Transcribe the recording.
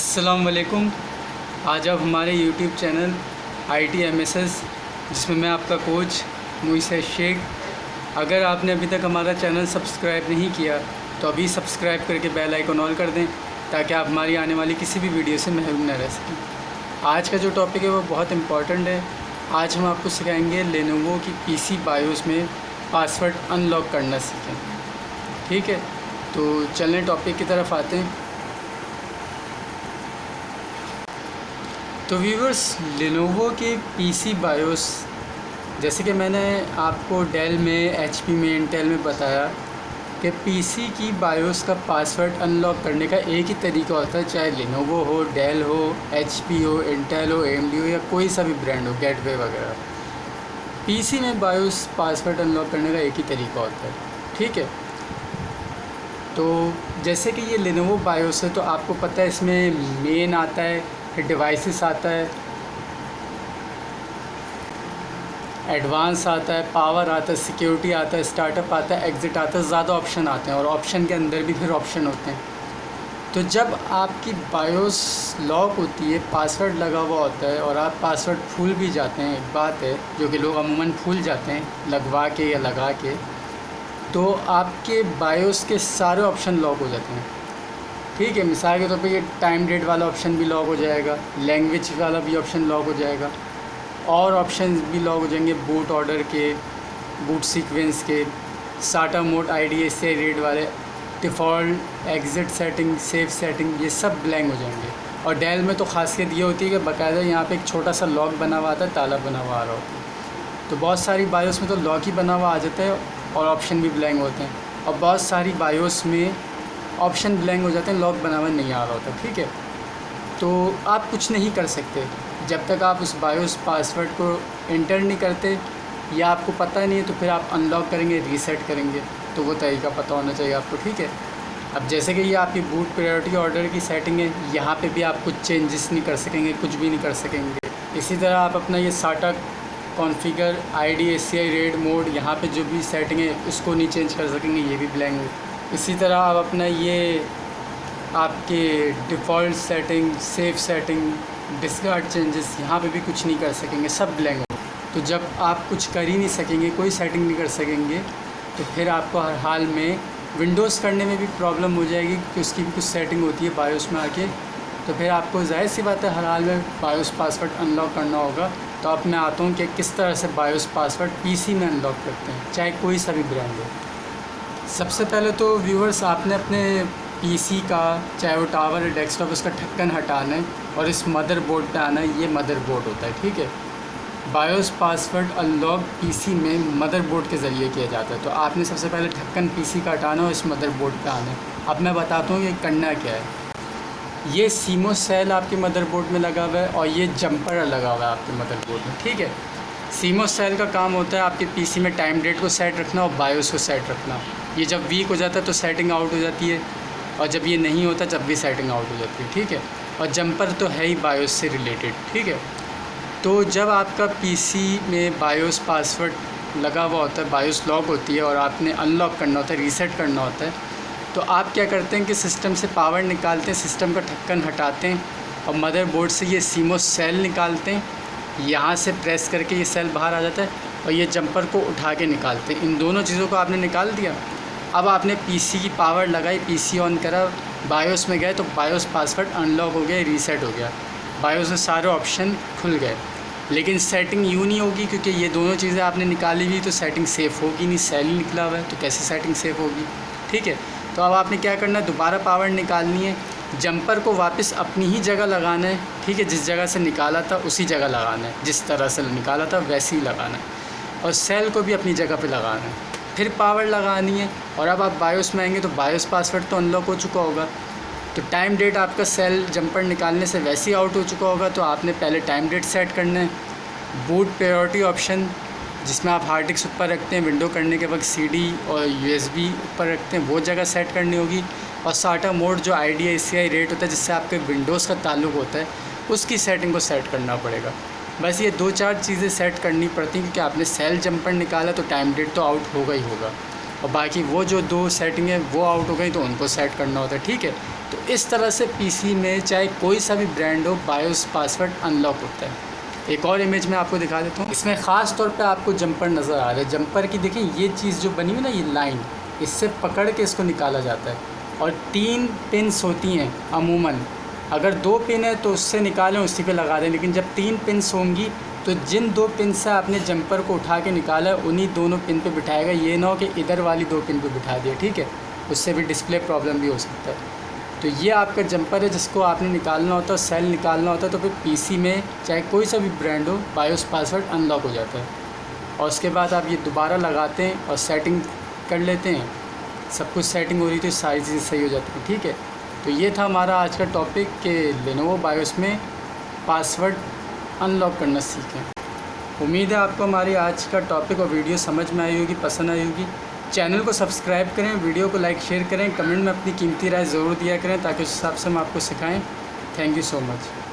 अस्सलाम वालेकुम। आज आप हमारे YouTube चैनल ITMSS, जिसमें मैं आपका कोच मुइसर शेख। अगर आपने अभी तक हमारा चैनल सब्सक्राइब नहीं किया तो अभी सब्सक्राइब करके बेल आइकन ऑल कर दें, ताकि आप हमारी आने वाली किसी भी वीडियो से महरूम न रह सकें। आज का जो टॉपिक है वो बहुत इम्पॉर्टेंट है। आज हम आपको सिखाएंगे लेनोवो की PC बायोस में पासवर्ड अनलॉक करना सीखें। ठीक है, तो चलें टॉपिक की तरफ आते हैं। तो व्यूवर्स, लेनोवो के PC बायोस, जैसे कि मैंने आपको डेल में, HP में, इंटेल में बताया कि PC की बायोस का पासवर्ड अनलॉक करने का एक ही तरीका होता है, चाहे लेनोवो हो, डेल हो, HP हो, इंटेल हो, AMD हो या कोई सा भी ब्रांड हो, गेटवे वगैरह। PC में बायोस पासवर्ड अनलॉक करने का एक ही तरीका होता है। ठीक है, तो जैसे कि ये लेनोवो बायोस है तो आपको पता है इसमें मेन आता है, फिर डिवाइसेस आता है, एडवांस आता है, पावर आता है, सिक्योरिटी आता है, स्टार्टअप आता है, एग्ज़िट आता है, ज़्यादा ऑप्शन आते हैं और ऑप्शन के अंदर भी फिर ऑप्शन होते हैं। तो जब आपकी बायोस लॉक होती है, पासवर्ड लगा हुआ होता है और आप पासवर्ड भूल भी जाते हैं, एक बात है जो कि लोग अमूमन भूल जाते हैं लगवा के या लगा के, तो आपके बायोस के सारे ऑप्शन लॉक हो जाते हैं। ठीक है, मिसाल के तौर पे ये टाइम डेट वाला ऑप्शन भी लॉक हो जाएगा, लैंग्वेज वाला भी ऑप्शन लॉक हो जाएगा, और ऑप्शन भी लॉक हो जाएंगे बूट ऑर्डर के, बूट सीक्वेंस के, साटा मोड, IDSA रेड वाले, default, exit setting, save setting, ये सब ब्लैंक हो जाएंगे। और डेल में तो खासियत ये होती है कि बाकायदा यहाँ पे एक छोटा सा लॉक बना हुआ आता है, ताला बना हुआ आ रहा होता है। तो बहुत सारी बायोस में तो लॉक ही बना हुआ आ जाता है और ऑप्शन भी ब्लैंक होते हैं, और बहुत सारी बायोस में ऑप्शन ब्लैंक हो जाते हैं, लॉक बना हुआ नहीं आ रहा होता। ठीक है, तो आप कुछ नहीं कर सकते जब तक आप उस बायोस पासवर्ड को एंटर नहीं करते, या आपको पता नहीं है तो फिर आप अनलॉक करेंगे, रीसेट करेंगे, तो वो तरीका पता होना चाहिए आपको। ठीक है, अब जैसे कि ये आपकी बूट प्रायोरिटी ऑर्डर की सेटिंग है, यहाँ पे भी आप कुछ चेंजेस नहीं कर सकेंगे, कुछ भी नहीं कर सकेंगे। इसी तरह आप अपना ये साटा कॉन्फ़िगर, IDSA रेड मोड, यहाँ पे जो भी सेटिंग है उसको नहीं चेंज कर सकेंगे, ये भी ब्लैंक है। इसी तरह आप अपना ये आपके default setting, save setting, discard changes, यहाँ पे भी कुछ नहीं कर सकेंगे, सब ब्लैंक हो। तो जब आप कुछ कर ही नहीं सकेंगे, कोई सेटिंग नहीं कर सकेंगे, तो फिर आपको हर हाल में विंडोज़ करने में भी प्रॉब्लम हो जाएगी, क्योंकि उसकी भी कुछ सेटिंग होती है बायोस में आके। तो फिर आपको ज़ाहिर सी बात है हर हाल में बायोस पासवर्ड अनलॉक करना होगा। तो अब मैं आता हूँ कि किस तरह से बायोस पासवर्ड PC में अनलॉक करते हैं, चाहे कोई सा भी ब्रांड हो। सबसे पहले तो व्यूअर्स, आपने अपने PC का, चाहे वो टावर है, डेस्कटॉप, उसका ढक्कन हटाना है और इस मदरबोर्ड पे आना है। ये मदरबोर्ड होता है। ठीक है, बायोस पासवर्ड अनलॉक PC में मदरबोर्ड के ज़रिए किया जाता है। तो आपने सबसे पहले ढक्कन PC का हटाना और इस मदरबोर्ड पे आना है। अब मैं बताता हूँ ये करना क्या है। ये सीमो सेल आपके मदरबोर्ड में लगा हुआ है और ये जंपर लगा हुआ है आपके मदरबोर्ड में। ठीक है, सीमो सेल का काम होता है आपके PC में टाइम डेट को सेट रखना और बायोस को सेट रखना। ये जब वीक हो जाता है तो सेटिंग आउट हो जाती है, और जब ये नहीं होता जब भी सेटिंग आउट हो जाती है। ठीक है, और जंपर तो है ही बायोस से रिलेटेड। ठीक है, तो जब आपका PC में बायोस पासवर्ड लगा हुआ होता है, बायोस लॉक होती है और आपने अनलॉक करना होता है, रीसेट करना होता है, तो आप क्या करते हैं कि सिस्टम से पावर निकालते हैं, सिस्टम का ढक्कन हटाते हैं और मदरबोर्ड से ये सीमो सेल निकालते हैं। यहाँ से प्रेस करके ये सेल बाहर आ जाता है और ये जंपर को उठा के निकालते हैं। इन दोनों चीज़ों को आपने निकाल दिया। अब आपने PC की पावर लगाई, PC ऑन करा, बायोस में गए तो बायोस पासवर्ड अनलॉक हो गया, रीसेट हो गया, बायोस में सारे ऑप्शन खुल गए। लेकिन सेटिंग यूँ नहीं होगी, क्योंकि ये दोनों चीज़ें आपने निकाली हुई, तो सेटिंग सेफ़ होगी नहीं, सेल ही निकला हुआ है, तो कैसे सेटिंग सेफ़ होगी। ठीक है, तो अब आपने क्या करना है, दोबारा पावर निकालनी है, जंपर को वापस अपनी ही जगह लगाना है। ठीक है, जिस जगह से निकाला था उसी जगह लगाना है, जिस तरह से निकाला था वैसे ही लगाना है, और सेल को भी अपनी जगह पे लगाना है। फिर पावर लगानी है और अब आप बायोस में आएंगे तो बायोस पासवर्ड तो अनलॉक हो चुका होगा, तो टाइम डेट आपका सेल जंपर निकालने से वैसे ही आउट हो चुका होगा। तो आपने पहले टाइम डेट सेट करना है। बूट प्रायोरिटी ऑप्शन, जिसमें आप हार्ड डिस्क ऊपर रखते हैं, विंडो करने के वक्त CD और USB ऊपर रखते हैं, वो जगह सेट करनी होगी। और साटा मोड जो IDSA रेट होता है, जिससे आपके विंडोज़ का ताल्लुक़ होता है, उसकी सेटिंग को सेट करना पड़ेगा। बस ये 2-4 चीज़ें सेट करनी पड़ती हैं, क्योंकि आपने सेल जंपर निकाला तो टाइम डेट तो आउट होगा ही होगा, और बाकी वो जो 2 सेटिंग है वो आउट हो गई तो उनको सेट करना होता है। ठीक है, तो इस तरह से पीसी में चाहे कोई सा भी ब्रांड हो बायोस पासवर्ड अनलॉक होता है। एक और इमेज में आपको दिखा देता हूँ। इसमें ख़ास तौर पे आपको जंपर नज़र आ रहा है। जंपर की देखें ये चीज़ जो बनी हुई ना, ये लाइन, इससे पकड़ के इसको निकाला जाता है। और 3 पिन्स होती हैं अमूमन, अगर 2 पिन है तो उससे निकालें, उसी पे लगा दें। लेकिन जब 3 पिन्स होंगी तो जिन 2 पिन से आपने जंपर को उठा के निकाला है उन्हीं दोनों पिन पे बिठाएगा। ये ना हो कि इधर वाली 2 पिन पे बिठा दिया, ठीक है, उससे भी डिस्प्ले प्रॉब्लम भी हो सकता है। तो ये आपका जंपर है जिसको आपने निकालना होता है, सेल निकालना होता है। तो फिर पीसी में चाहे कोई सा भी ब्रांड हो बायोस पासवर्ड अनलॉक हो जाता है। और उसके बाद आप ये दोबारा लगाते हैं और सेटिंग कर लेते हैं, सब कुछ सेटिंग हो रही तो सारी चीज़ें सही हो जाती हैं, ठीक है। तो ये था हमारा आज का टॉपिक कि लेनोवो बायोस में पासवर्ड अनलॉक करना सीखें। उम्मीद है आपको हमारी आज का टॉपिक और वीडियो समझ में आई होगी, पसंद आई होगी। चैनल को सब्सक्राइब करें, वीडियो को लाइक शेयर करें, कमेंट में अपनी कीमती राय ज़रूर दिया करें ताकि उस हिसाब से हम आपको सिखाएं। Thank you so much.